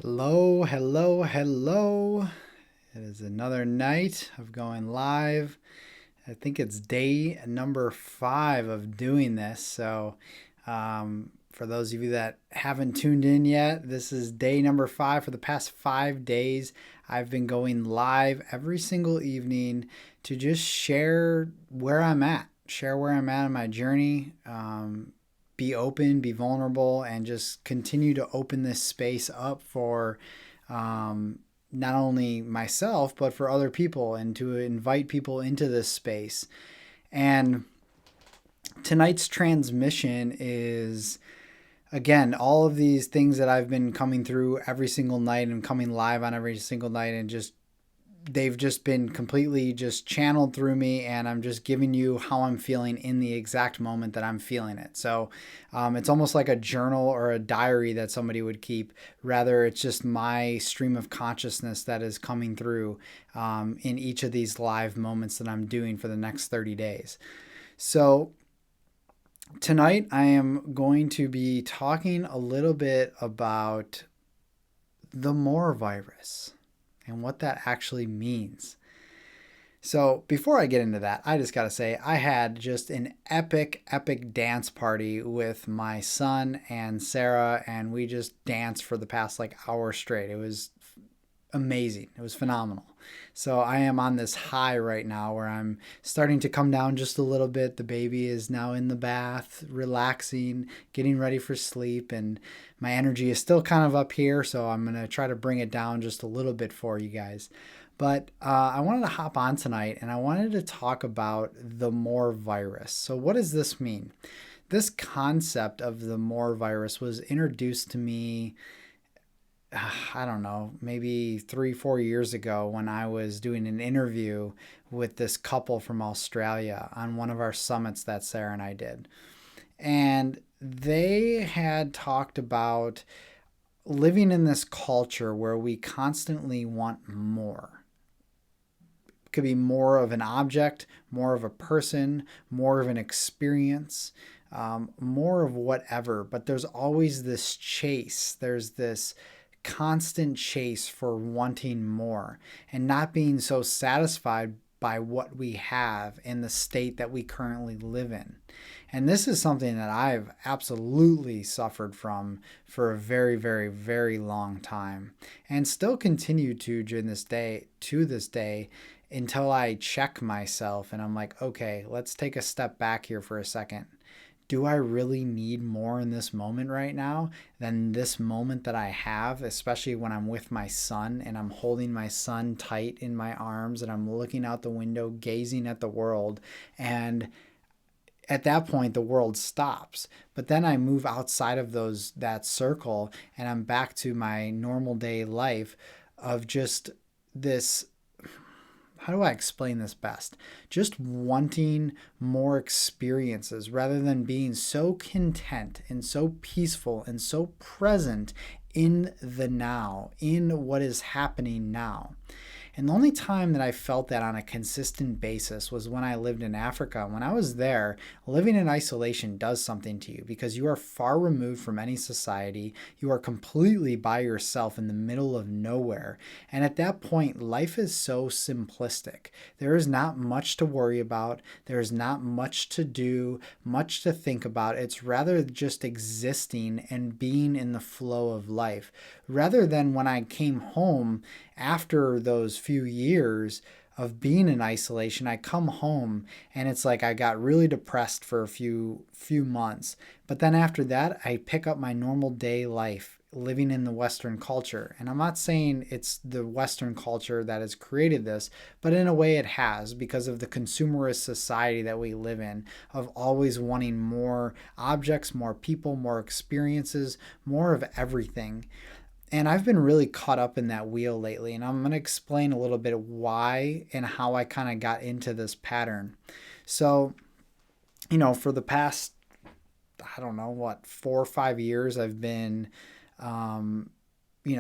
Hello, hello, hello. It is another night of going live. I think it's day number 5 of doing this. For those of you that haven't tuned in yet, this is day number 5. For the past 5 days, I've been going live every single evening to just share where I'm at in my journey, be open, be vulnerable, and just continue to open this space up for not only myself, but for other people and to invite people into this space. And tonight's transmission is, again, all of these things that I've been coming through every single night and coming live on every single night, and just they've just been completely just channeled through me, and I'm just giving you how I'm feeling in the exact moment that I'm feeling it. So it's almost like a journal or a diary that somebody would keep. Rather, it's just my stream of consciousness that is coming through in each of these live moments that I'm doing for the next 30 days. So tonight I am going to be talking a little bit about the Moore virus and what that actually means. So before I get into that, I just got to say I had just an epic dance party with my son and Sarah, and we just danced for the past hour straight. It was amazing. It was phenomenal. So I am on this high right now where I'm starting to come down just a little bit. The baby is now in the bath, relaxing, getting ready for sleep, and my energy is still kind of up here. So I'm going to try to bring it down just a little bit for you guys. But I wanted to hop on tonight and I wanted to talk about the Moore virus. So, what does this mean? This concept of the Moore virus was introduced to me, I don't know, maybe 3, 4 years ago when I was doing an interview with this couple from Australia on one of our summits that Sarah and I did. And they had talked about living in this culture where we constantly want more. It could be more of an object, more of a person, more of an experience, more of whatever. But there's always this chase. There's this constant chase for wanting more and not being so satisfied by what we have in the state that we currently live in. And this is something that I've absolutely suffered from for a very long time and still continue to this day until I check myself and I'm like, okay, let's take a step back here for a second. Do I really need more in this moment right now than this moment that I have, especially when I'm with my son and I'm holding my son tight in my arms and I'm looking out the window, gazing at the world, and at that point the world stops. But then I move outside of that circle and I'm back to my normal day life of just this, how do I explain this best? Just wanting more experiences rather than being so content and so peaceful and so present in the now, in what is happening now. And the only time that I felt that on a consistent basis was when I lived in Africa. When I was there, living in isolation does something to you because you are far removed from any society. You are completely by yourself in the middle of nowhere. And at that point, life is so simplistic. There is not much to worry about. There is not much to do, much to think about. It's rather just existing and being in the flow of life. Rather than when I came home after those few years of being in isolation, I come home and it's like I got really depressed for a few months. But then after that, I pick up my normal day life living in the Western culture. And I'm not saying it's the Western culture that has created this, but in a way it has because of the consumerist society that we live in, of always wanting more objects, more people, more experiences, more of everything. And I've been really caught up in that wheel lately, and I'm going to explain a little bit why and how I kind of got into this pattern. So, for the past, I don't know, 4 or 5 years, I've been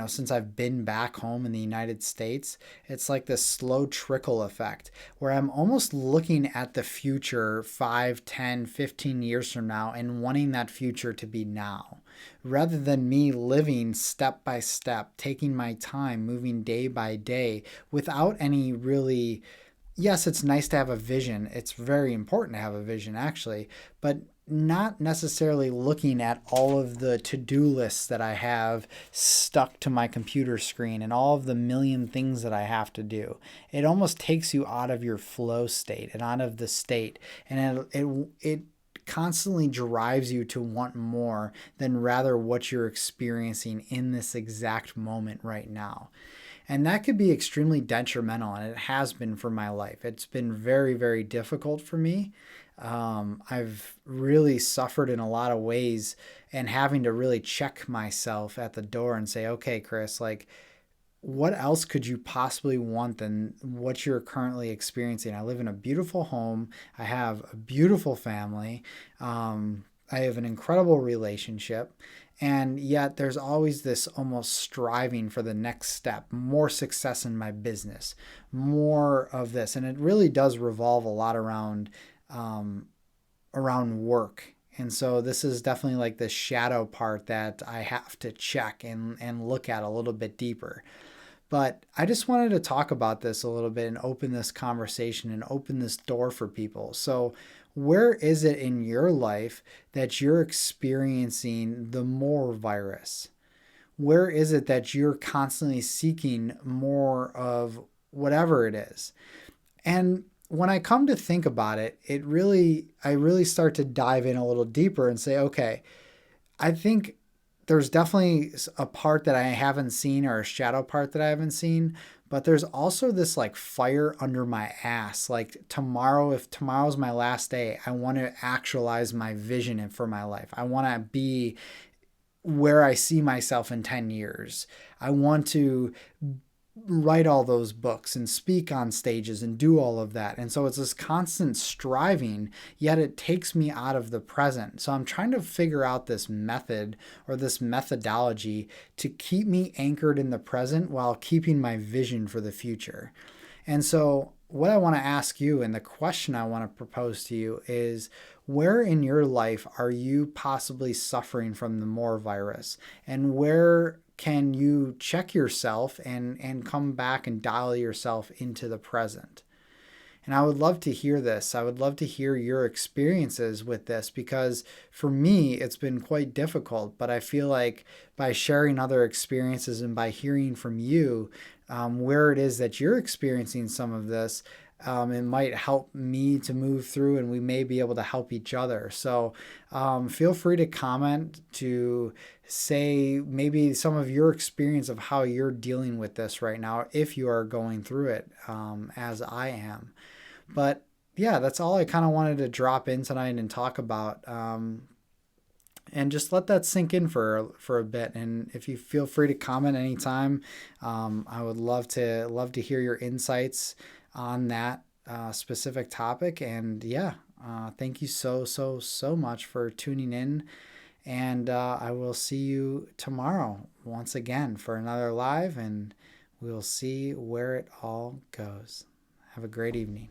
since I've been back home in the United States, it's like this slow trickle effect where I'm almost looking at the future 5, 10, 15 years from now and wanting that future to be now. Rather than me living step by step, taking my time, moving day by day without any really, yes, it's nice to have a vision. It's very important to have a vision, actually, but not necessarily looking at all of the to-do lists that I have stuck to my computer screen and all of the million things that I have to do. It almost takes you out of your flow state and out of the state, and it constantly drives you to want more than rather what you're experiencing in this exact moment right now. And that could be extremely detrimental, and it has been for my life. It's been very, very difficult for me. I've really suffered in a lot of ways, and having to really check myself at the door and say, okay, Chris, like, what else could you possibly want than what you're currently experiencing? I live in a beautiful home. I have a beautiful family. I have an incredible relationship. And yet there's always this almost striving for the next step, more success in my business, more of this. And it really does revolve a lot around work. And so this is definitely like the shadow part that I have to check and look at a little bit deeper. But I just wanted to talk about this a little bit and open this conversation and open this door for people. So, where is it in your life that you're experiencing the more virus? Where is it that you're constantly seeking more of whatever it is? And when I come to think about it, I really start to dive in a little deeper and say, okay, I think there's definitely a part that I haven't seen, or a shadow part that I haven't seen, but there's also this like fire under my ass. Like tomorrow, if tomorrow's my last day, I want to actualize my vision for my life. I want to be where I see myself in 10 years. I want to write all those books and speak on stages and do all of that. And so it's this constant striving, yet it takes me out of the present. So I'm trying to figure out this method or this methodology to keep me anchored in the present while keeping my vision for the future. And so what I want to ask you, and the question I want to propose to you, is where in your life are you possibly suffering from the more virus? And where can you check yourself and come back and dial yourself into the present? And I would love to hear this. I would love to hear your experiences with this, because for me, it's been quite difficult. But I feel like by sharing other experiences and by hearing from you where it is that you're experiencing some of this, it might help me to move through, and we may be able to help each other. So feel free to comment, to say maybe some of your experience of how you're dealing with this right now, if you are going through it as I am. But yeah, that's all I kind of wanted to drop in tonight and talk about. And just let that sink in for a bit. And if you feel free to comment anytime, I would love to hear your insights on that specific topic. And yeah, thank you so much for tuning in. And I will see you tomorrow once again for another live, and we'll see where it all goes. Have a great evening.